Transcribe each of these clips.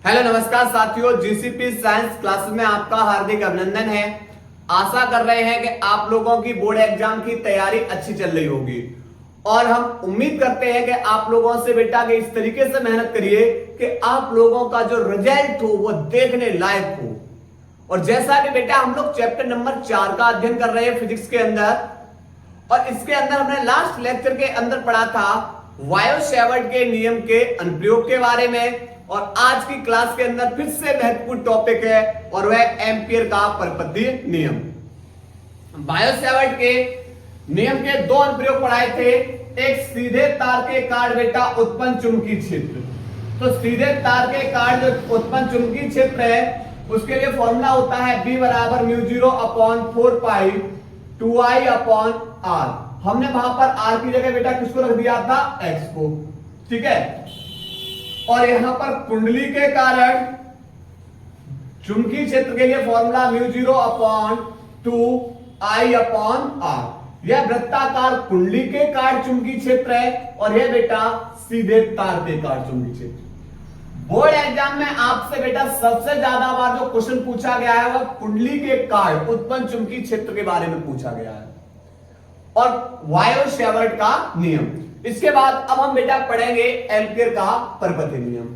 Hello नमस्कार साथियों, GCP science class में आपका हार्दिक अभिनंदन है। आशा कर रहे हैं कि आप लोगों की बोर्ड एग्जाम की तैयारी अच्छी चल रही होगी और हम उम्मीद करते हैं कि आप लोगों से बेटा कि इस तरीके से मेहनत करिए कि आप लोगों का जो रिजल्ट हो वो देखने लायक हो। और जैसा कि बेटा हम लोग चैप्टर नंबर 4 का अध्ययन कर रहे हैं फिजिक्स के अंदर, और इसके अंदर हमने लास्ट लेक्चर के अंदर पढ़ा था वायो-सैवर्ट के नियम के अनुप्रयोग के बारे में। और आज की क्लास के अंदर फिर से महत्वपूर्ण टॉपिक है और वह एम्पियर का परपथीय नियम। वायो-सैवर्ट के नियम के दो अनुप्रयोग पढ़ाए थे। एक सीधे तार के कारण बेटा उत्पन्न चुंबकीय क्षेत्र। तो सीधे तार के कारण जो उत्पन्न चुंबकीय क्षेत्र है उसके लिए फॉर्मूला होता है B बराबर म्यू 0/4 पाई 2I अपॉन R। हमने वहां पर R की जगह बेटा किसको रख दिया था? X को। ठीक है। और यहां पर कुंडली के कारण चुंबकीय क्षेत्र के लिए formula mu 0/2I upon R। यह वृत्ताकार कुंडली के कारण चुंबकीय क्षेत्र है और यह बेटा सीधे तार के कारण चुंबकीय क्षेत्र। बोर्ड एग्जाम में आपसे बेटा सबसे ज्यादा बार जो क्वेश्चन पूछा गया है वह कुंडली के कारण उत्पन्न चुंबकीय क्षेत्र के बारे में पूछा गया है और वायो-सैवर्ट का नियम। इसके बाद अब हम बेटा पढ़ेंगे एम्पियर का परपथीय नियम।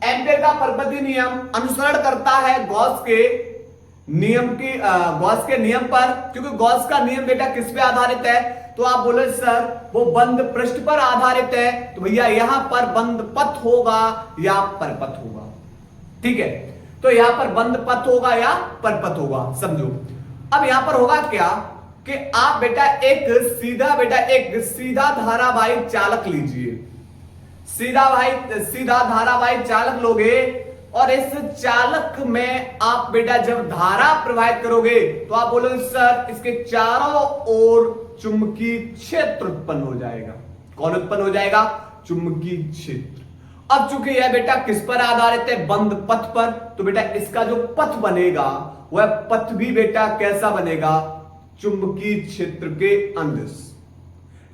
एम्पियर का परपथीय नियम अनुसरण करता है गॉस के नियम पर। क्योंकि गॉस का नियम बेटा किस पे आधारित है? तो आप बोले सर वो बंद पृष्ठ पर आधारित है, तो भैया यहां पर बंद पथ होगा या परपथ होगा। ठीक है, तो यहां पर बंद पथ होगा या परपथ होगा, समझो। अब यहां पर होगा क्या कि आप बेटा एक सीधा धारावाही चालक लीजिए। सीधा धारावाही चालक लोगे और इस चालक में आप बेटा जब धारा प्रवाहित करोगे तो आप बोलोगे सर इसके चारों ओर चुंबकीय क्षेत्र उत्पन्न हो जाएगा। कौन उत्पन्न हो जाएगा? चुंबकीय क्षेत्र। अब चूंकि यह बेटा किस पर आधारित है? बंद पथ पर, तो बेटा इसका जो पथ बनेगा वह पथ भी बेटा कैसा बनेगा? चुंबकीय क्षेत्र के अंदिश।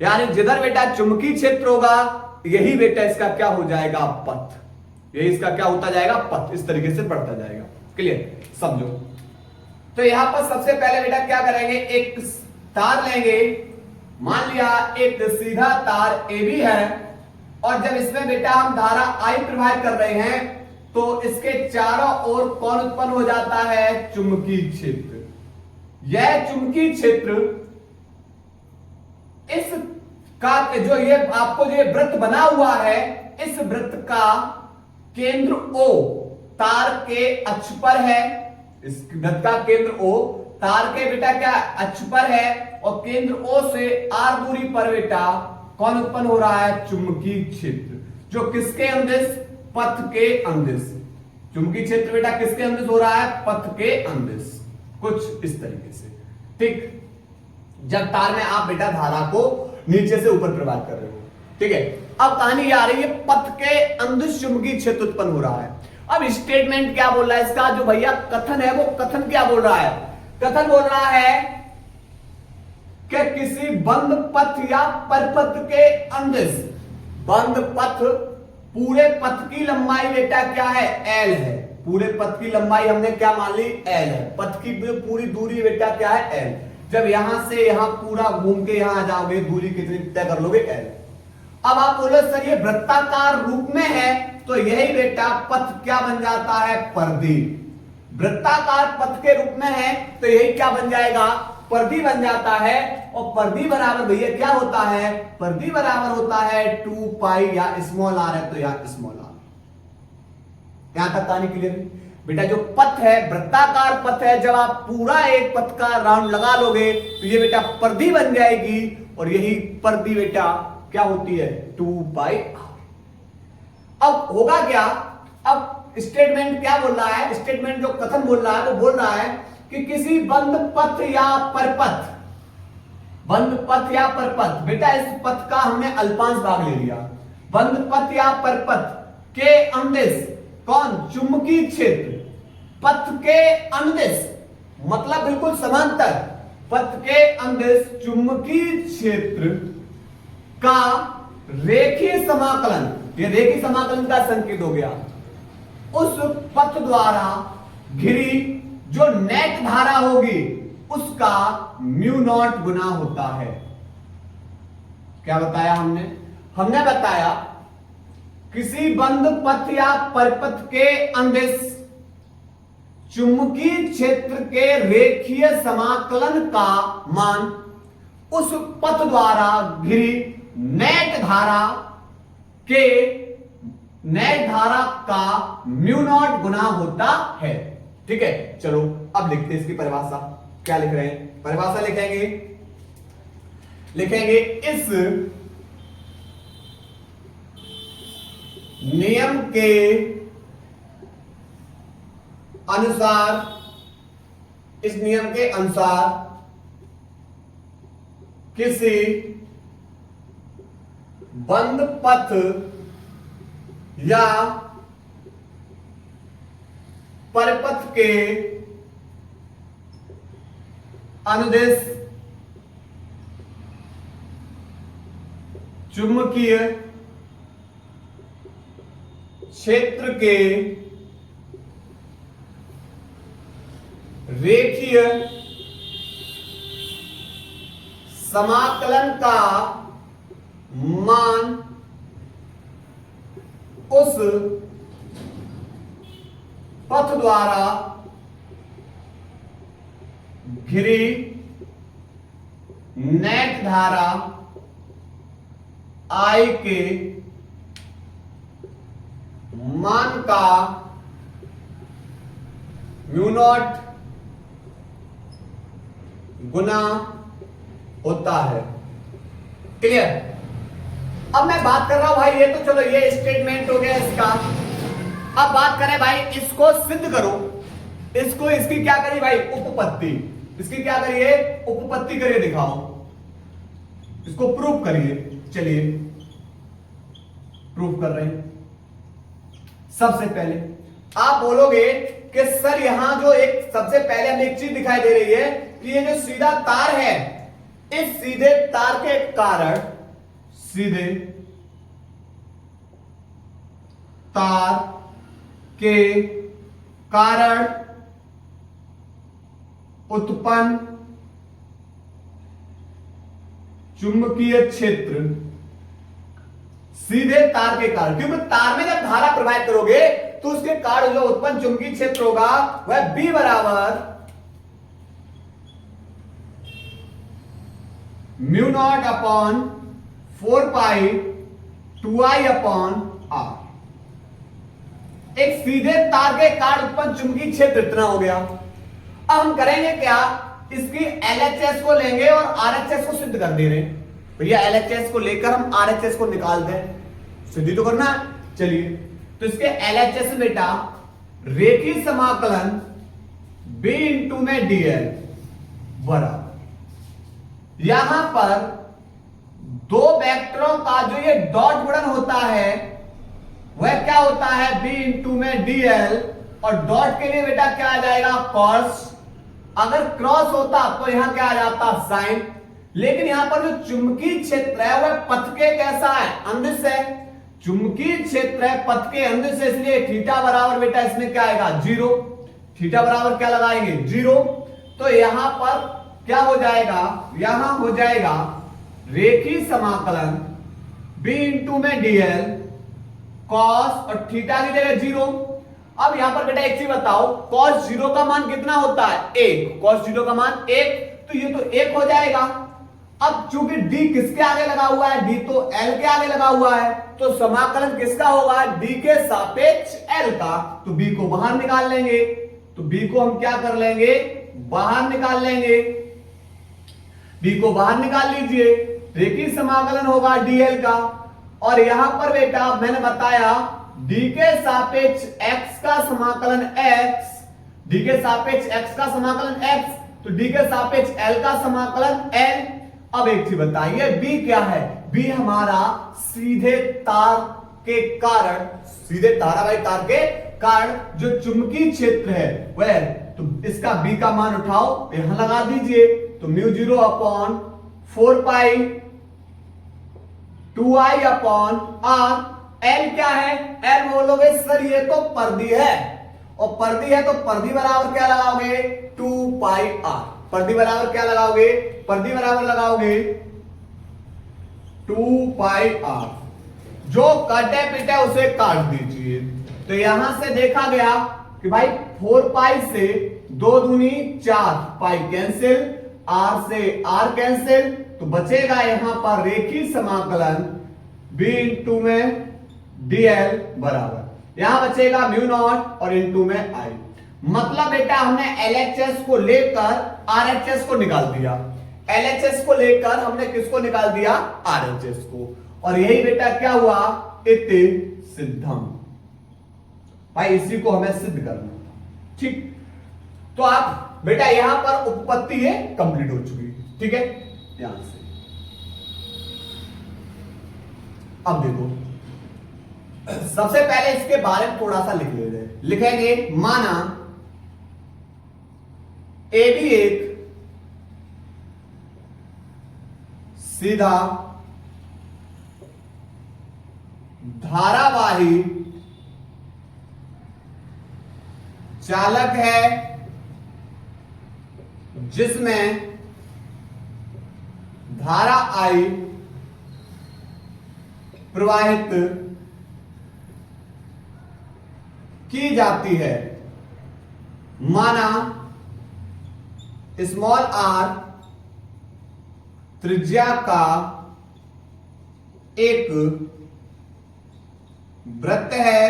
यानी जिधर बेटा चुंबकीय क्षेत्र होगा यही बेटा इसका क्या हो जाएगा? पथ। यही इसका क्या होता जाएगा? पथ। इस तरीके से बढ़ता जाएगा। क्लियर? समझो। तो यहां पर सबसे पहले बेटा क्या करेंगे? एक तार लेंगे। मान लिया एक सीधा तार AB है और जब इसमें बेटा हम धारा I प्रवाहित कर रहे हैं तो इसके चारों ओर कौन उत्पन्न हो जाता है? चुंबकीय क्षेत्र। यह चुंबकीय क्षेत्र इस का जो ये आपको जो वृत्त बना हुआ है, इस वृत्त का केंद्र O तार के अक्ष पर है। इस वृत्त का केंद्र O तार के बेटा क्या अक्ष पर है और केंद्र O से R दूरी पर बेटा कौन उत्पन्न हो रहा है? चुंबकीय क्षेत्र। जो किसके अंदिश? पथ के अंदिश। चुंबकीय क्षेत्र बेटा किसके अंदिश हो रहा है? पथ के अंदिश। कुछ इस तरीके से। ठीक। जब तार में आप बेटा धारा को नीचे से ऊपर प्रवाहित कर रहे हो। ठीक है। अब कहानी आ रही है पथ के अंदिश चुंबकीय क्षेत्र उत्पन्न हो रहा है। अब स्टेटमेंट क्या बोल रहा है? इसका जो भैया कथन है वो कथन क्या बोल रहा है? कथन बोल रहा है कि किसी बंद पथ या परपथ के अंदिश, बंद पथ, पूरे पथ की लंबाई बेटा क्या है? L है। पूरे पथ की लंबाई हमने क्या मान ली? L है। पथ की पूरी दूरी बेटा क्या है? L। जब यहां से यहां पूरा घूम के यहां आ जाओगे दूरी कितनी तय कर लोगे? L। अब आप बोलो सर ये वृत्ताकार रूप में है तो यही बेटा पथ क्या बन जाता है? परिधि। वृत्ताकार पथ के रूप में है तो यही क्या बन जाएगा? परिधि बन जाता है। और परिधि बराबर भैया क्या होता है? परिधि बराबर होता है 2 पाई, या स्मॉल r है तो यहाँ स्मॉल r। यहां तक कहानी क्लियर? बेटा जो पथ है वृत्ताकार पथ है, जब आप पूरा एक पथ का राउंड लगा लोगे तो ये बेटा परिधि बन जाएगी और यही परिधि बेटा क्या होती है? 2 पाई r। अब होगा क्या? अब स्टेटमेंट क्या बोल रहा है? स्टेटमेंट जो कथन बोल रहा है वो बोल रहा है कि किसी बंद पथ या परपथ, बंद पथ या परपथ, बेटा इस पथ का हमने अल्पांश भाग ले लिया। बंद पथ या परपथ के अंदिश कौन? चुंबकीय क्षेत्र। पथ के अंदिश मतलब बिल्कुल समांतर, पथ के अंदिश चुंबकीय क्षेत्र का रेखीय समाकलन, ये रेखीय समाकलन का संकेत हो गया। उस पथ द्वारा घिरी जो नेट धारा होगी उसका म्यू नॉट गुना होता है। क्या बताया हमने बताया किसी बंद पथ या परिपथ के अंदिश चुंबकीय क्षेत्र के रेखीय समाकलन का मान उस पथ द्वारा घिरी नेट धारा का म्यू नॉट गुना होता है। ठीक है, चलो अब लिखते हैं इसकी परिभाषा। क्या लिख रहे हैं? परिभाषा लिखेंगे इस नियम के अनुसार किसी बंद पथ या परिपथ के अनुदिश चुंबकीय क्षेत्र के रेखीय समाकलन का मान उस पथ द्वारा घिरी नेट धारा I के मान का म्यू नॉट गुना होता है। क्लियर? अब मैं बात कर रहा हूं भाई, ये तो चलो ये स्टेटमेंट हो गया इसका। अब बात करें भाई, इसको सिद्ध करो। इसकी क्या करिए भाई? उपपत्ति। इसकी क्या करिए? उपपत्ति करिए, दिखाओ, इसको प्रूफ करिए। चलिए प्रूफ कर रहे हैं। सबसे पहले आप बोलोगे कि सर यहां जो एक सबसे पहले हमें एक चीज दिखाई दे रही है कि ये जो सीधा तार है, इस सीधे तार के कारण, सीधे तार के कारण उत्पन्न चुंबकीय क्षेत्र, सीधे तार के कारण, क्योंकि तार में जब धारा प्रवाहित करोगे तो उसके कारण जो उत्पन्न चुंबकीय क्षेत्र होगा वह B बराबर म्यू नॉट अपॉन 4 पाई 2I अपॉन R। एक सीधे तार के कारण उत्पन्न चुंबकीय क्षेत्र इतना हो गया। अब हम करेंगे क्या? इसकी LHS को लेंगे और RHS को सिद्ध कर दे रहे हैं। भैया LHS को लेकर हम RHS को निकाल दें, सिद्धि तो करना है। चलिए, तो इसके LHS बेटा रेखीय समाकलन B इंटू में DL बराबर, यहां पर दो वेक्टरों का जो ये डॉट गुणन होता है वह क्या होता है? B इंटू में DL, और डॉट के लिए बेटा क्या आ जाएगा? कॉस। अगर क्रॉस होता तो यहां क्या आ जाता? साइन। लेकिन यहां पर जो चुंबकीय क्षेत्र है वह पथ के कैसा है? अंदिश है। चुंबकीय क्षेत्र है पथ के अंदिश है, इसलिए थीटा बराबर बेटा इसमें क्या आएगा? 0। थीटा बराबर क्या लगाएंगे? 0। तो यहां पर क्या हो जाएगा? यहां हो जाएगा रेखीय समाकलन B इंटू में DL कॉस, और थीटा की जगह 0। अब यहां पर बेटा एक चीज बताओ, कॉस 0 का मान कितना होता है? 1। कॉस 0 का मान 1, तो ये तो 1 हो जाएगा। अब चूंकि D किसके आगे लगा हुआ है? D तो L के आगे लगा हुआ है, तो समाकलन किसका होगा? D के सापेक्ष L का। तो B को बाहर निकाल लेंगे, तो B को हम क्या कर लेंगे? बाहर निकाल लेंगे। B को बाहर निकाल लीजिए, रेखीय समाकलन होगा DL का। और यहां पर बेटा मैंने बताया D के सापेक्ष x का समाकलन x, D के सापेक्ष x का समाकलन x, तो D के सापेक्ष L का समाकलन L। अब एक चीज बताइए, B क्या है? B हमारा सीधे तार के कारण, सीधे तारा भाई तार के कारण जो चुंबकीय क्षेत्र है वह, तो इसका B का मान उठाओ, यहां लगा दीजिए, तो म्यू 0 अपॉन 4 पाई 2I अपॉन R एल क्या है? एल बोलोगे सर ये तो पर्दी है, और पर्दी है तो पर्दी बराबर क्या लगाओगे? 2 पाई आर। पर्दी बराबर क्या लगाओगे? पर्दी बराबर लगाओगे 2 पाई आर। जो कटे पिटे उसे काट दीजिए। तो यहां से देखा गया कि भाई 4 पाई से 2 दूनी 4 पाई कैंसिल, आर से आर कैंसिल, तो बचेगा यहां पर रेखीय समाकलन b इंटू में dl बराबर, यहां बचेगा म्यू नॉट और इंटू में आई। मतलब बेटा हमने LHS को लेकर RHS को निकाल दिया, LHS को लेकर हमने किसको निकाल दिया? RHS को। और यही बेटा क्या हुआ? इति सिद्धम। भाई इसी को हमें सिद्ध करना था, ठीक। तो आप बेटा यहां पर उत्पत्ति ये कंप्लीट हो चुकी, ठीक है। ध्यान से अब देखो, सबसे पहले इसके बारे में थोड़ा सा लिख लेते हैं। लिखेंगे माना ए भी एक सीधा धारावाही चालक है जिसमें धारा आई प्रवाहित की जाती है। माना स्मॉल आर त्रिज्या का एक वृत्त है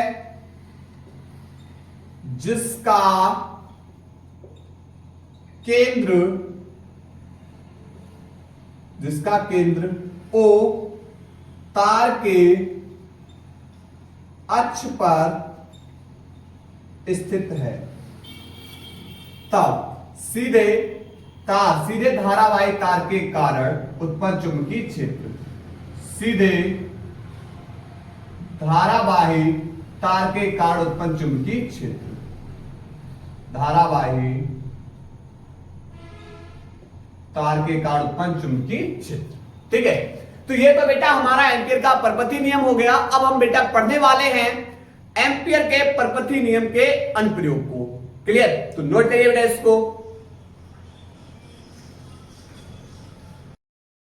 जिसका केंद्र O तार के अक्ष पर स्थित है। तब सीधे धारावाही तार के कारण उत्पन्न चुंबकीय क्षेत्र, सीधे धारावाही तार के कारण उत्पन्न चुंबकीय क्षेत्र, धारावाही तार के कारण उत्पन्न चुंबकीय क्षेत्र, ठीक है। तो ये तो बेटा हमारा एम्पियर का परपथी नियम हो गया। अब हम बेटा पढ़ने वाले हैं एम्पियर के परपथी नियम के अनुप्रयोग को। क्लियर? तो नोट करिए बेटा इसको।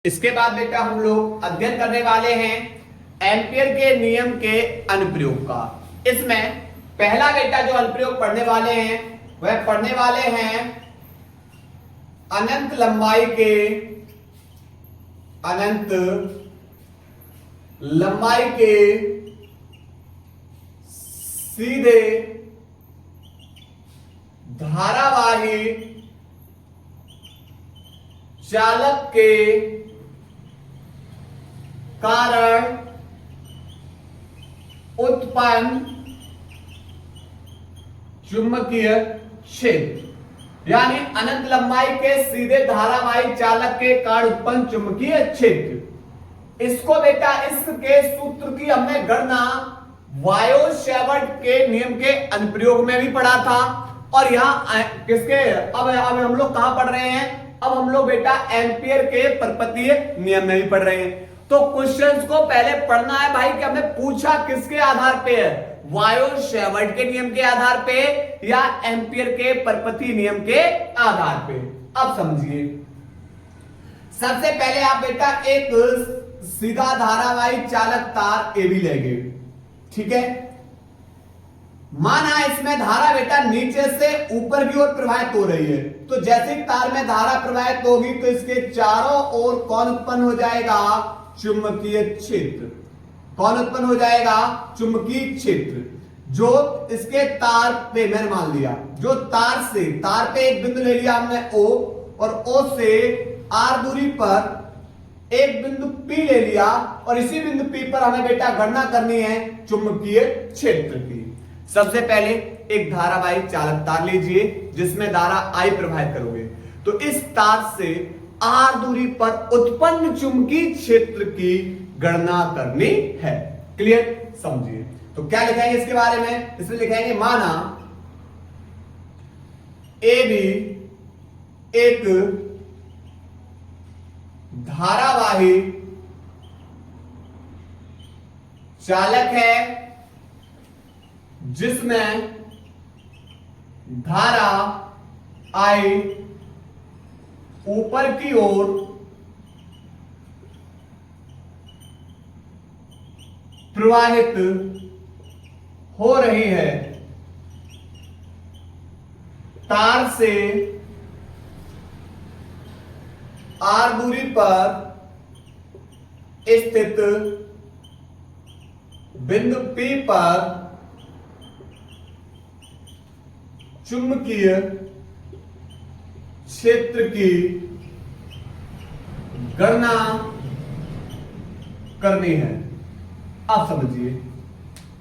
इसके बाद बेटा हम लोग अध्ययन करने वाले हैं एम्पियर के नियम के अनुप्रयोग का। इसमें पहला बेटा जो अनुप्रयोग पढ़ने वाले हैं वह पढ़ने वाले हैं अनंत लंबाई के सीधे धारावाही चालक के कारण उत्पन्न चुंबकीय क्षेत्र, यानी अनंत लंबाई के सीधे धारावाही चालक के कारण उत्पन्न चुंबकीय क्षेत्र। इसको बेटा इसके सूत्र की हमने गणना वायोट-सावर्त के नियम के अनुप्रयोग में भी पढ़ा था। और यहां किसके अब हम लोग कहां पढ़ रहे हैं? अब हम लोग बेटा एम्पियर के परपथीय नियम में भी पढ़ रहे हैं। तो क्वेश्चंस को पहले पढ़ना है भाई कि हमने पूछा किसके आधार पे है, वायोट-सावर्त के नियम के आधार पे या एम्पियर के परपथीय नियम के आधार पे। अब समझिए, सबसे पहले आप बेटा एक सीधा धारावाही चालक तार AB लेंगे, ठीक है। माना इसमें धारा बेटा नीचे से ऊपर की ओर प्रवाहित हो रही है, तो जैसे तार में धारा प्रवाहित होगी तो इसके चारों ओर कौन उत्पन्न हो जाएगा? चुंबकीय क्षेत्र। कौन उत्पन्न हो जाएगा? चुंबकीय क्षेत्र। जो इसके तार पे मैंने मान लिया, जो तार पे एक बिंदु ले लिया हमने O, और O से R दूरी पर एक बिंदु P ले लिया, और इसी बिंदु P पर हमें बेटा गणना करनी है चुंबकीय क्षेत्र की। सबसे पहले एक धारावाही चालक तार लीजिए जिसमें धारा I प्रवाहित करोगे, तो इस तार से R दूरी पर उत्पन्न चुंबकीय क्षेत्र की गणना करनी है। क्लियर? समझिए। तो क्या लिखेंगे इसके बारे में? इसमें लिखेंगे माना AB एक धारावाही चालक है जिसमें धारा I ऊपर की ओर प्रवाहित हो रही है। तार से R दूरी पर स्थित बिंदु P पर चुंबकीय क्षेत्र की गणना करनी है। आप समझिए,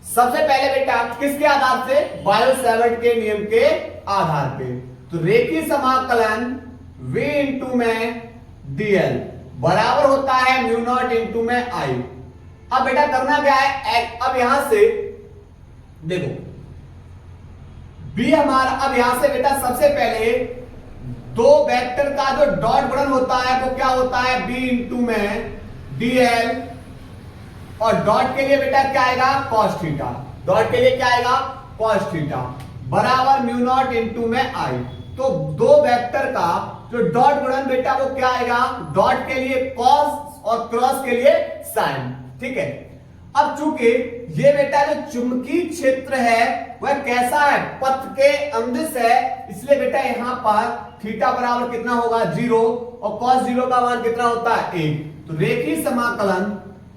सबसे पहले बेटा किसके आधार से? बायो-सैवर्ट के नियम के आधार पे। तो रेखीय समाकलन v इंटू में dl बराबर होता है म्यू नॉट इंटू में I। अब बेटा करना क्या है? अब यहां से देखो b हमारा, अब यहां से बेटा सबसे पहले दो वेक्टर का जो डॉट गुणन होता है वो क्या होता है? b इंटू में dl, और डॉट के लिए बेटा क्या आएगा? cos theta. डॉट के लिए क्या आएगा? cos थीटा बराबर म्यू नॉट इंटू में I। तो दो वेक्टर का जो डॉट गुणन बेटा वो क्या आएगा? डॉट के लिए cos और क्रॉस के लिए sin। ठीक है। अब चूंकि ये बेटा जो चुंबकीय क्षेत्र है वह कैसा है? पथ के अंदिश है, इसलिए बेटा यहां पर थीटा बराबर कितना होगा? 0, और cos 0 का मान कितना होता है? 1। तो रेखीय समाकलन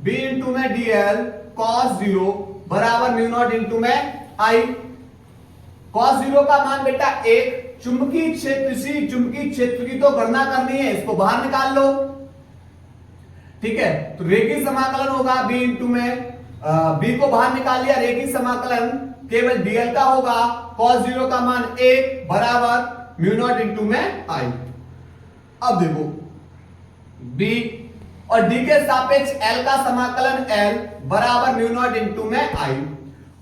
b इंटू में dl cos 0 बराबर म्यू नॉट इंटू में I। cos 0 का मान बेटा 1। चुंबकीय क्षेत्र, इसी चुंबकीय क्षेत्र की तो गणना करनी है, इसको बाहर निकाल लो। ठीक है। तो रेखीय समाकलन होगा b इंटू में b को बाहर निकाल लिया, रेखीय समाकलन केवल dl का होगा। cos 0 का मान 1 बराबर म्यू नॉट इंटू में I। अब देखो b और d के सापेक्ष l का समाकलन l बराबर म्यू नॉट इंटू में I।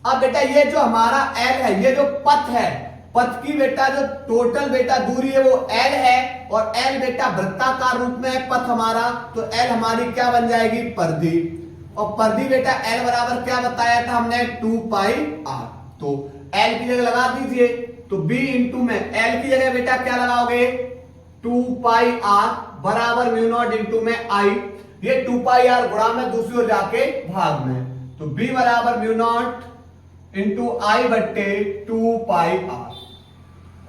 अब बेटा ये जो हमारा l है, ये जो पथ है, पथ की बेटा जो टोटल बेटा दूरी है वो l है, और l बेटा वृत्ताकार रूप में है पथ हमारा, तो l हमारी क्या बन जाएगी? परिधि। और परिधि बेटा l बराबर क्या बताया था हमने? 2 पाई r। तो l की जगह लगा दीजिए, तो b इंटू में l की जगह बेटा क्या लगाओगे? 2 पाई r बराबर म्यू नॉट इंटू में I। ये 2 पाई r गुणा में दूसरी ओर जाके भाग में, तो b बराबर म्यू नॉट इंटू I बट्टे 2 पाई r।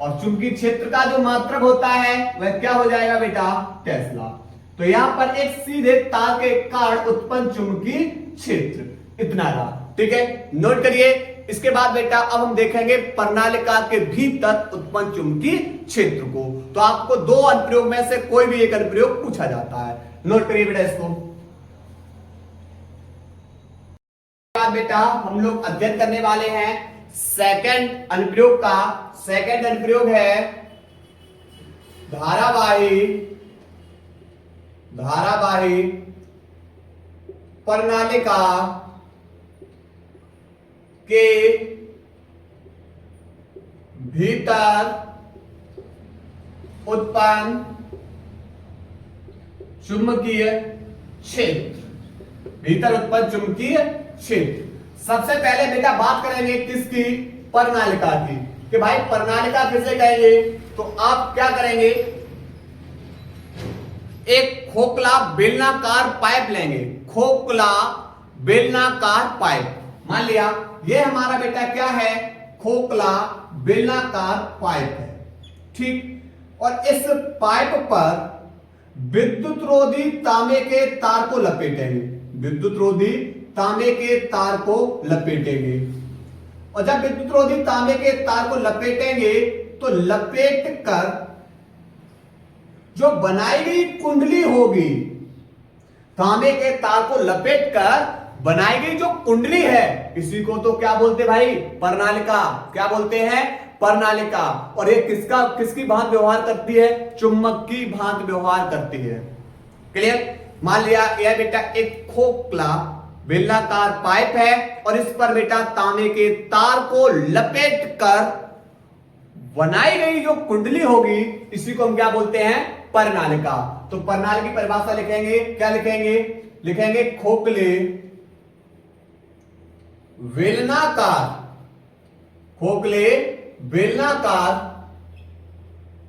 और चुंबकीय क्षेत्र का जो मात्रक होता है वह क्या हो जाएगा बेटा? टेस्ला। तो यहां पर एक सीधे तार के कारण उत्पन्न चुंबकीय क्षेत्र इतना रहा। ठीक है, नोट करिए। इसके बाद बेटा अब हम देखेंगे प्रणालिका के भीतर उत्पन्न चुंबकीय क्षेत्र को। तो आपको दो अनुप्रयोग में से कोई भी एक अनुप्रयोग पूछा जाता है। नोट करिए बेटा इसको। बेटा हम लोग अध्ययन करने वाले हैं सेकंड अनुप्रयोग का। सेकंड अनुप्रयोग है धारावाही प्रणालिका के भीतर उत्पन्न चुंबकीय क्षेत्र। भीतर उत्पन्न चुंबकीय क्षेत्र। सबसे पहले बेटा बात करेंगे किसकी? प्रणालिका की, कि भाई प्रणालिका किसे कहेंगे? तो आप क्या करेंगे? एक खोखला बेलनाकार पाइप लेंगे। खोखला बेलनाकार पाइप, मान लिया ये हमारा बेटा क्या है? खोखला बेलनाकार पाइप है। ठीक। और इस पाइप पर विद्युत रोधी तांबे के तार को लपेटेंगे। विद्युत रोधी तांबे के तार को लपेटेंगे। और जब विद्युत रोधी तांबे के तार को लपेटेंगे तो लपेट कर जो बनाई गई कुंडली होगी, तांबे के तार को लपेट कर बनाई गई जो कुंडली है, इसी को तो क्या बोलते भाई? प्रणालिका। क्या बोलते हैं? प्रणालिका। और ये किसकी भांति व्यवहार करती है? चुंबक की भांति व्यवहार करती है। क्लियर? मान लिया यह बेटा एक खोखला बेलनाकार पाइप है और इस पर बेटा तांबे के तार को लपेट कर बनाई गई जो कुंडली होगी, इसी को हम क्या बोलते हैं? प्रणालिका। तो प्रणाली की परिभाषा लिखेंगे, क्या लिखेंगे? लिखेंगे खोखले बेलनाकार, खोखले बेलनाकार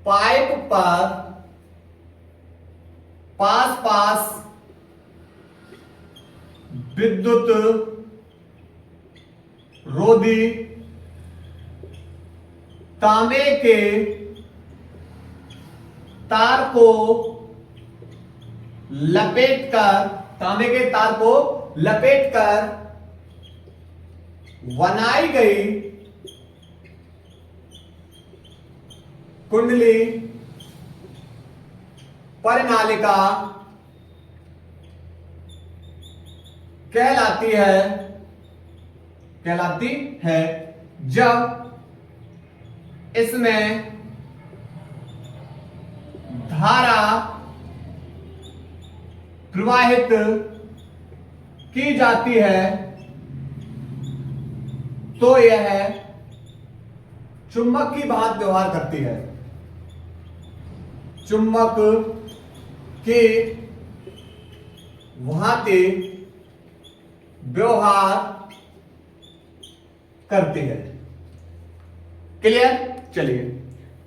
पाइप पर पास पास विद्युत रोधी तांबे के तार को लपेटकर, तांबे के तार को लपेटकर बनाई गई कुंडली परिनालिका कहलाती है जब इसमें धारा प्रवाहित की जाती है तो यह चुंबक की भांति व्यवहार करती है, चुंबक की भांति व्यवहार करती है। क्लियर? चलिए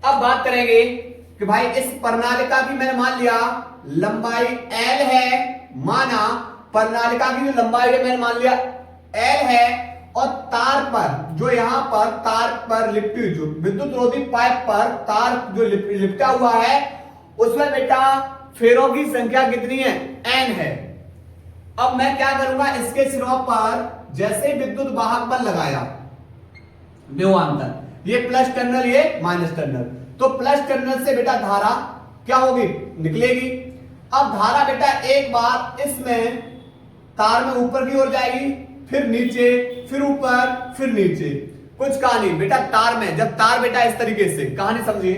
अब बात करेंगे कि भाई इस प्रणालिका की मैंने मान लिया लंबाई L है, माना प्रणालिका की जो लंबाई है मैंने मान लिया L है, और तार पर जो यहां पर तार पर लिपटी हुई जो विद्युत रोधी पाइप पर तार जो लिपटा हुआ है उसमें बेटा फेरों की संख्या कितनी है? N है। अब मैं क्या करूंगा, इसके सिरों पर जैसे विद्युत वाहक बल लगाया विभवांतर, ये प्लस टर्मिनल ये माइनस टर्मिनल, तो प्लस टर्मिनल से बेटा धारा क्या होगी? निकलेगी। अब धारा बेटा एक बार इसमें तार में ऊपर की ओर जाएगी, फिर नीचे, फिर ऊपर, फिर नीचे। कुछ कहानी बेटा तार में, जब तार बेटा इस तरीके से, कहानी समझिए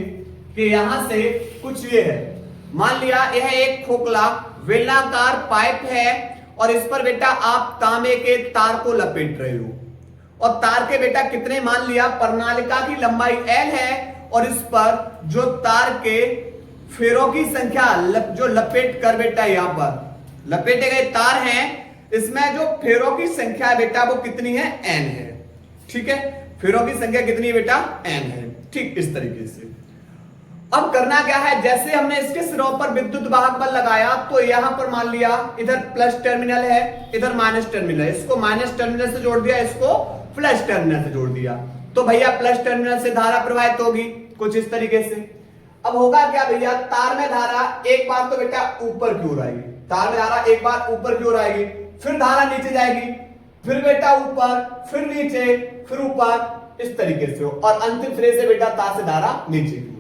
कि यहां से कुछ ये है, मान लिया यह एक खोखला बेलनाकार पाइप है और इस पर बेटा आप तांबे के तार को लपेट रहे हो, और तार के बेटा कितने, मान लिया प्रणालिका की लंबाई L है और इस पर जो तार के फेरों की संख्या जो लपेट कर बेटा यहां पर लपेटे गए तार हैं, इसमें जो फेरों की संख्या है बेटा वो कितनी है? N है। ठीक है, फेरों की संख्या कितनी है बेटा? N है। ठीक इस तरीके से अब करना क्या है, जैसे हमने इसके सिरों पर विद्युत वाहक बल लगाया तो यहां पर मान लिया इधर प्लस टर्मिनल है, इधर माइनस टर्मिनल है, इसको माइनस टर्मिनल से जोड़ दिया, इसको प्लस टर्मिनल से जोड़ दिया, तो भैया प्लस टर्मिनल से धारा प्रवाहित होगी कुछ इस तरीके से। अब होगा क्या भैया, तार में धारा एक बार तो बेटा ऊपर की ओर आएगी, तार में धारा एक बार ऊपर की ओर आएगी, फिर धारा नीचे जाएगी, फिर बेटा ऊपर, फिर नीचे, फिर ऊपर, इस तरीके से हो, और अंतिम सिरे से बेटा तार से धारा नीचे की ओर।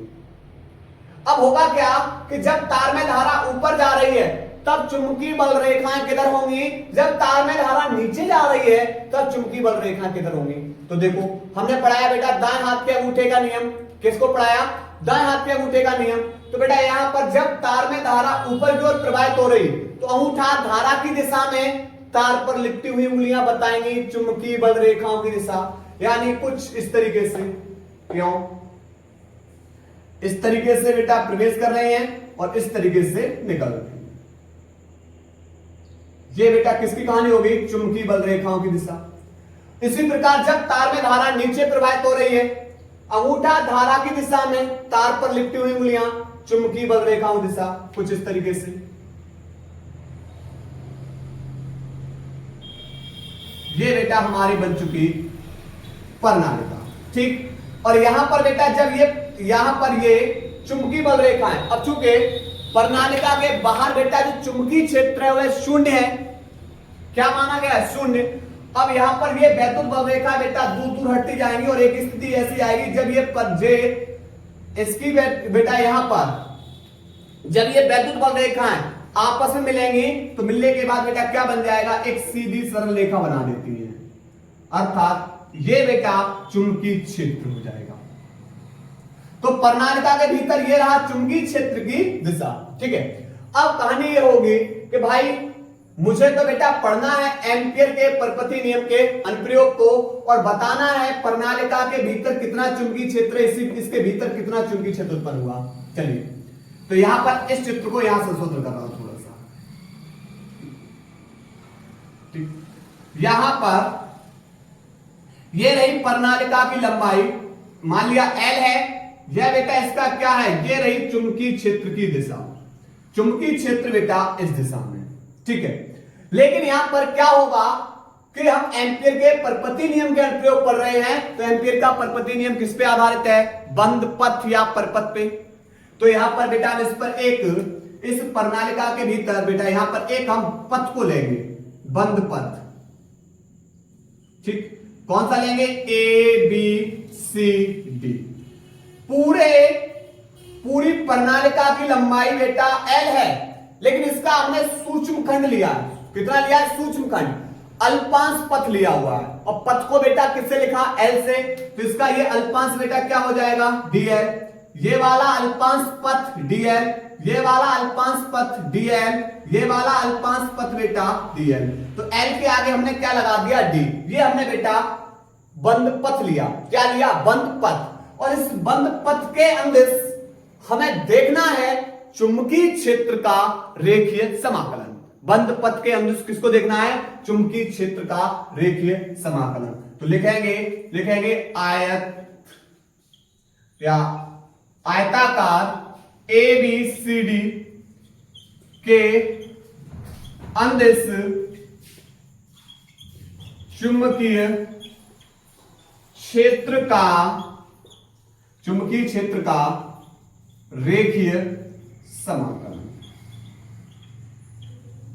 अब होगा क्या कि जब तार में धारा ऊपर जा रही है तब चुंबकीय बल रेखाएं किधर होंगी? जब तार में धारा नीचे जा रही है तब चुंबकीय बल रेखाएं किधर होंगी? तो देखो हमने पढ़ाया बेटा दाएं हाथ के अंगूठे का नियम, किसको पढ़ाया? दाएं हाथ के अंगूठे का नियम। तो बेटा यहां पर जब तार में धारा ऊपर की ओर प्रवाहित हो रही तो अंगूठा धारा की दिशा में तार पर लिपटी हुई उंगलियां बताएंगी चुंबकीय बल रेखाओं की दिशा, यानी कुछ इस तरीके से, क्यों इस तरीके से बेटा प्रवेश कर रहे हैं और इस तरीके से निकल रहे हैं। ये बेटा किसकी कहानी होगी? चुंबकीय बल रेखाओं की दिशा। इसी प्रकार जब तार में धारा नीचे प्रवाहित हो रही है, अंगूठा धारा की दिशा में, तार पर लिपटी हुई उंगलियां चुंबकीय बल रेखाओं की दिशा, कुछ इस तरीके से। ये बेटा हमारी बन चुकी प्रणालिका। ठीक, और यहां पर बेटा जब ये यहां पर ये चुंबकीय बल रेखाएं, अब चूंकि प्रणालिका के बाहर बेटा जो चुंबकीय क्षेत्र है वह शून्य है, क्या माना गया है? शून्य। अब यहां पर ये वैद्युत बल रेखा बेटा दूर दूर हटती जाएंगी और एक स्थिति ऐसी आएगी जब ये जे इसकी बेटा यहां पर जब ये वैद्युत बल रेखाएं आपस में मिलेंगी तो मिलने के बाद बेटा क्या बन जाएगा? एक सीधी सरल रेखा बना देती है, अर्थात ये बेटा चुंबकीय क्षेत्र हो जाएगा। तो प्रणालिका के भीतर ये रहा चुंबकीय क्षेत्र की दिशा। ठीक है, अब कहानी ये होगी कि भाई मुझे तो बेटा पढ़ना है एम्पियर के परपति नियम के अनुप्रयोग को और बताना है प्रणालिका के भीतर कितना चुंबकीय क्षेत्र है, इसके भीतर कितना चुंबकीय क्षेत्र उत्पन्न हुआ। चलिए, तो यहां पर इस चित्र को यहां संशोधन कर रहा हूं थोड़ा सा। ठीक, यहां पर ये रही प्रणालिका की लंबाई, मान लिया L है। यह बेटा इसका क्या है, ये रही चुंबकीय क्षेत्र की दिशा। चुंबकीय क्षेत्र बेटा इस दिशा में, ठीक है। लेकिन यहां पर क्या होगा कि हम एम्पियर के परपति नियम के प्रयोग कर रहे हैं, तो एम्पियर का परपति नियम किस पे आधारित है, बंद पथ या परपथ पे। तो यहां पर बेटा इस पर एक, इस प्रणालिका के भीतर बेटा यहां पर एक हम पथ को लेंगे, बंद पथ, ठीक। कौन सा लेंगे, A B C D। पूरी प्रणालिका की लंबाई बेटा L है, लेकिन इसका हमने सूक्ष्म खंड लिया। कितना लिया, सूक्ष्म खंड, अल्पांश पथ लिया हुआ है। और पथ को बेटा किससे लिखा, L से, तो इसका ये अल्पांश बेटा क्या हो जाएगा, DL। ये वाला अल्पांश पथ DL, ये वाला अल्पांश पथ DL, ये वाला अल्पांश पथ बेटा DL। तो L के आगे हमने क्या लगा दिया, D। ये हमने बेटा बंद पथ लिया। क्या लिया, बंद पथ। और इस बंद पथ के अंदर हमें देखना है चुंबकीय क्षेत्र का रेखीय समाकलन। बंद पथ के अंदर किसको देखना है, चुंबकीय क्षेत्र का रेखीय समाकलन। तो लिखेंगे आयत या आयताकार ABCD के अंदिश चुंबकीय क्षेत्र का रेखीय समाकलन।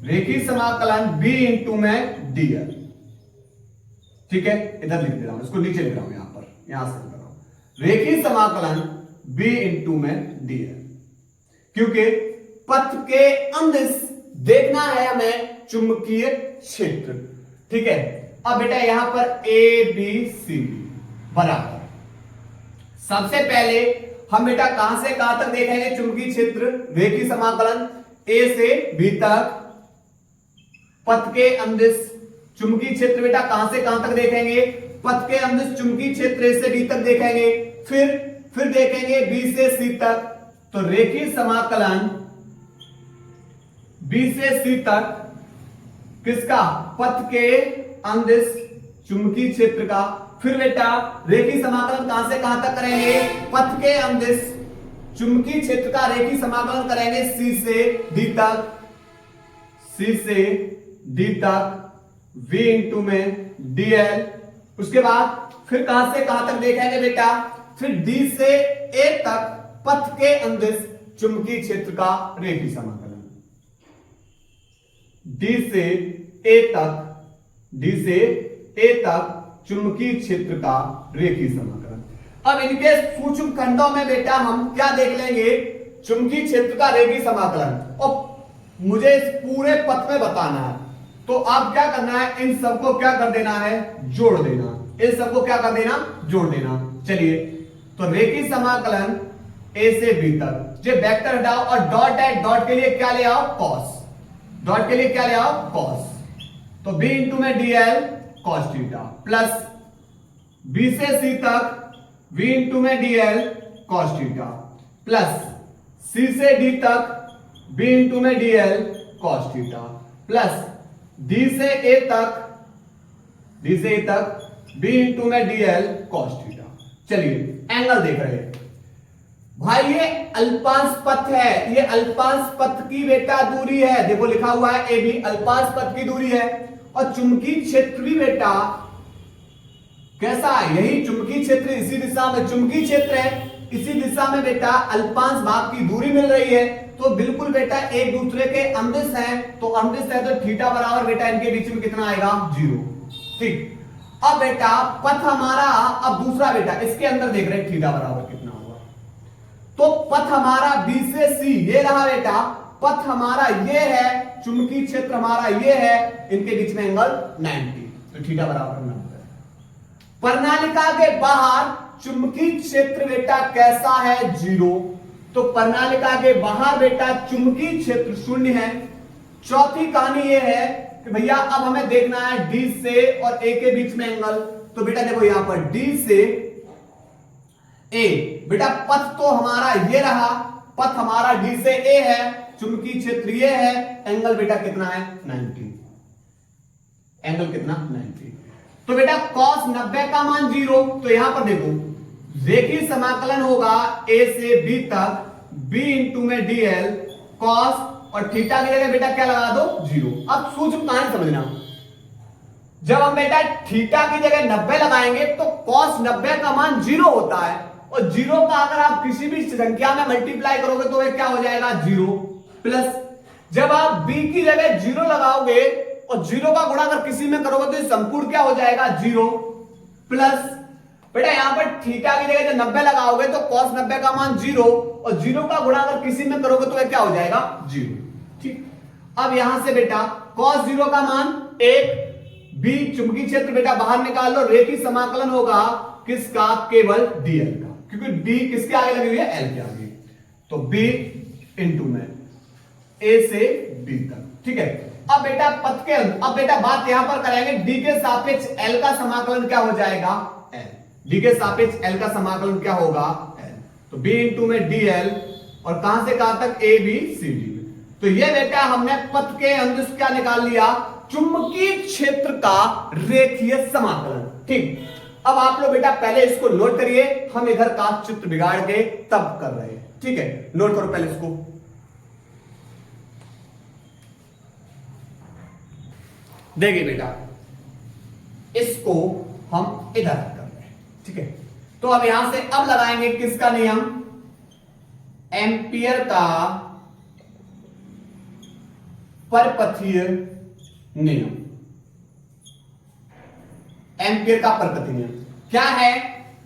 रेखीय समाकलन B इंटू में DL, ठीक है। इधर लिख दे रहा हूं, इसको नीचे लिख रहा हूं, यहां पर, यहां से लिख रहा हूं, रेखीय समाकलन B इंटू में DL। क्योंकि पथ के अंदिश देखना है हमें चुंबकीय क्षेत्र, ठीक है। अब बेटा यहां पर ABCD बराबर, सबसे पहले हम बेटा कहां से कहां तक देखेंगे चुंबकीय क्षेत्र, रेखीय समाकलन A से B तक। पथ के अंदिश चुंबकीय क्षेत्र बेटा कहां से कहां तक देखेंगे, पथ के अंदिश चुंबकीय क्षेत्र A से B तक देखेंगे, फिर देखेंगे B से C तक। तो रेखीय समाकलन B से C तक किसका, पथ के अंदिश चुंबकीय क्षेत्र का। फिर बेटा रेखीय समाकलन कहां से कहां तक करेंगे, पथ के अंदिश चुंबकीय क्षेत्र का रेखीय समाकलन करेंगे C से D तक, C से D तक, V इंटू में DL। उसके बाद फिर कहां से कहां तक देखेंगे बेटा, फिर D से A तक पथ के अंदिश चुंबकीय क्षेत्र का रेखीय समाकलन। D से A तक चुंबकीय क्षेत्र का रेखीय समाकलन। अब इनके सूक्ष्म खंडों में बेटा हम क्या देख लेंगे, चुंबकीय क्षेत्र का रेखीय समाकलन। और मुझे इस पूरे पथ में बताना है, तो आप क्या करना है, इन सबको क्या कर देना है, जोड़ देना। इन सबको क्या कर देना, जोड़ देना। चलिए, तो रेखीय समाकलन A से B तक, जो वेक्टर हटाओ और डॉट है, डॉट के लिए क्या ले आओ, कॉस। डॉट के लिए क्या ले आओ, कॉस। तो B इंटू में DL cos theta, plus B से C तक V इंटू में DL cos theta, plus C से D तक B इंटू में DL cos theta, plus D से A तक B इंटू में DL कॉस थीटा। चलिए एंगल देख रहे हैं भाई, ये अल्पांश पथ है, ये अल्पांश पथ की बेटा दूरी है, देखो लिखा हुआ है AB, अल्पांश पथ की दूरी है। और चुंबकीय क्षेत्र भी बेटा कैसा है, यही चुंबकीय क्षेत्र, इसी दिशा में चुंबकीय क्षेत्र है, इसी दिशा में बेटा अल्पांश भाग की दूरी मिल रही है। तो बिल्कुल बेटा एक दूसरे के अंदिश हैं, तो अंदिश है तो थीटा बराबर बेटा इनके बीच में कितना आएगा, 0, ठीक। अब बेटा पथ हमारा, अब दूसरा बेटा इसके अंदर देख रहे हैं थीटा बराबर कितना होगा। तो पथ हमारा B से C ये रहा बेटा, पथ हमारा ये है, चुंबकीय क्षेत्र हमारा ये है, इनके बीच में एंगल 90, तो थीटा बराबर 90। प्रणालिका के बाहर चुंबकीय क्षेत्र बेटा कैसा है, 0। तो प्रणालिका के बाहर बेटा चुंबकीय क्षेत्र 0 है। चौथी कहानी ये है कि भैया अब हमें देखना है D से और A के बीच में एंगल। तो बेटा देखो यहां पर D से A, बेटा पथ तो हमारा ये रहा, पथ हमारा D से A है, चुंबकीय क्षेत्र ये है, एंगल बेटा कितना है, 90। एंगल कितना, 90। तो बेटा cos 90 का मान 0, तो यहां पर देखो रेखीय समाकलन होगा a से b तक b इंटू में dl cos और थीटा की जगह बेटा क्या लगा दो 0। अब सूक्ष्म कहानी समझना, जब हम बेटा थीटा की जगह 90 लगाएंगे तो cos 90 का मान 0 होता है, और 0 का अगर आप किसी भी संख्या में मल्टीप्लाई करोगे तो वह क्या हो जाएगा 0, प्लस जब आप b की जगह 0 लगाओगे और 0 का गुणा अगर किसी में करोगे तो संपूर्ण क्या हो जाएगा 0, प्लस बेटा यहां पर थीटा की जगह जब 90 लगाओगे तो cos 90 का मान 0 और 0 का गुणा अगर किसी में करोगे तो क्या हो जाएगा 0। ठीक, अब यहां से बेटा cos 0 का मान 1, b चुंबकीय क्षेत्र बेटा बाहर निकाल लो, रेखीय समाकलन होगा किसका केवल dl का, क्योंकि d किसके आगे लगी हुई है l के आगे, तो b इंटू में a से b तक। ठीक है, अब बेटा पथ के अब बेटा बात यहां पर करेंगे d के सापेक्ष l का समाकलन क्या हो जाएगा l, d के सापेक्ष l का समाकलन क्या होगा l, तो b इंटू में dl और कहां से कहां तक a b c d। तो ये बेटा हमने पथ के अंदर क्या निकाल लिया, चुंबकीय क्षेत्र का रेखीय समाकलन। ठीक, अब आप लोग बेटा पहले इसको नोट करिए, हम इधर का चित्र बिगाड़ के तब कर रहे हैं। ठीक है, नोट करो पहले इसको। देखिए बेटा इसको हम इधर कर रहे हैं। ठीक है, तो अब यहां से अब लगाएंगे किसका नियम, एम्पियर का परपथीय नियम। एम्पियर का परपथीय नियम क्या है,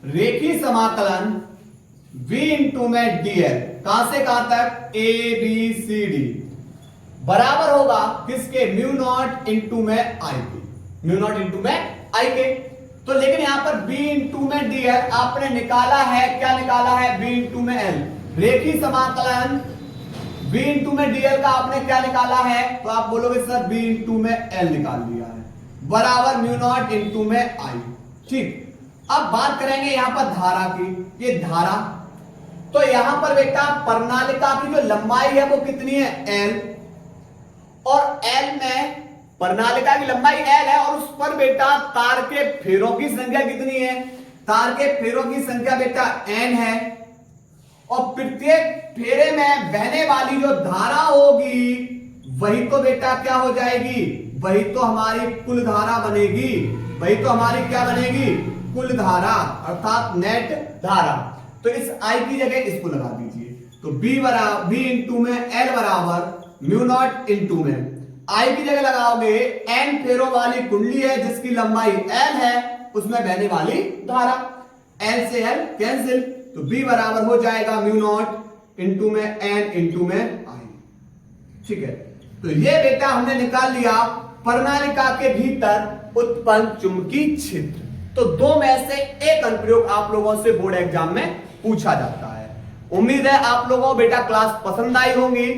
रेखीय समाकलन v इंटू में dl कहां से कहां तक a b c d बराबर होगा किसके म्यू नॉट इंटू में i के, म्यू नॉट इंटू में i के। तो लेकिन यहां पर b इंटू में dl आपने निकाला है, क्या निकाला है b इंटू में l, रेखीय समाकलन b इंटू में dl का आपने क्या निकाला है, तो आप बोलोगे सर b इंटू में l निकाल लिया है, बराबर म्यू नॉट इंटू में i। ठीक, अब बात करेंगे यहां पर धारा की, ये धारा, तो यहां पर बेटा प्रणालिका की जो लंबाई है वो कितनी है l, और l में प्रणालिका की लंबाई l है और उस पर बेटा तार के फेरों की संख्या कितनी है, तार के फेरों की संख्या बेटा n है, और प्रत्येक फेरे में बहने वाली जो धारा होगी वही तो बेटा क्या हो जाएगी, वही तो हमारी कुल धारा बनेगी, वही तो हमारी क्या बनेगी कुल धारा अर्थात नेट धारा। तो इस I की जगह इसको लगा दीजिए, तो b इंटू में l बराबर म्यू नॉट इंटू में I की जगह लगाओगे n फेरों वाली कुंडली है जिसकी लंबाई l है, उसमें बहने वाली धारा, l से l कैंसिल, तो b बराबर हो जाएगा म्यू नॉट इंटू में n इंटू में I। ठीक है, तो ये बेटा हमने निकाल लिया प्रणालिका के भीतर उत्पन्न चुंबकीय क्षेत्र। तो दो में से एक अनुप्रयोग आप लोगों से बोर्ड एग्जाम में पूछा जाता है। उम्मीद है आप लोगों को बेटा क्लास पसंद आई होंगी।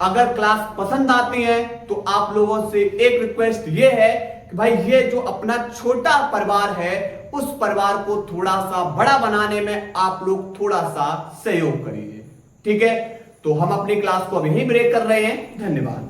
अगर क्लास पसंद आती है तो आप लोगों से एक रिक्वेस्ट ये है कि भाई ये जो अपना छोटा परिवार है उस परिवार को थोड़ा सा बड़ा बनाने में आप लोग थोड़ा सा सहयोग करिए। ठीक है, तो हम अपनी क्लास को अभी ही ब्रेक कर रहे हैं। धन्यवाद।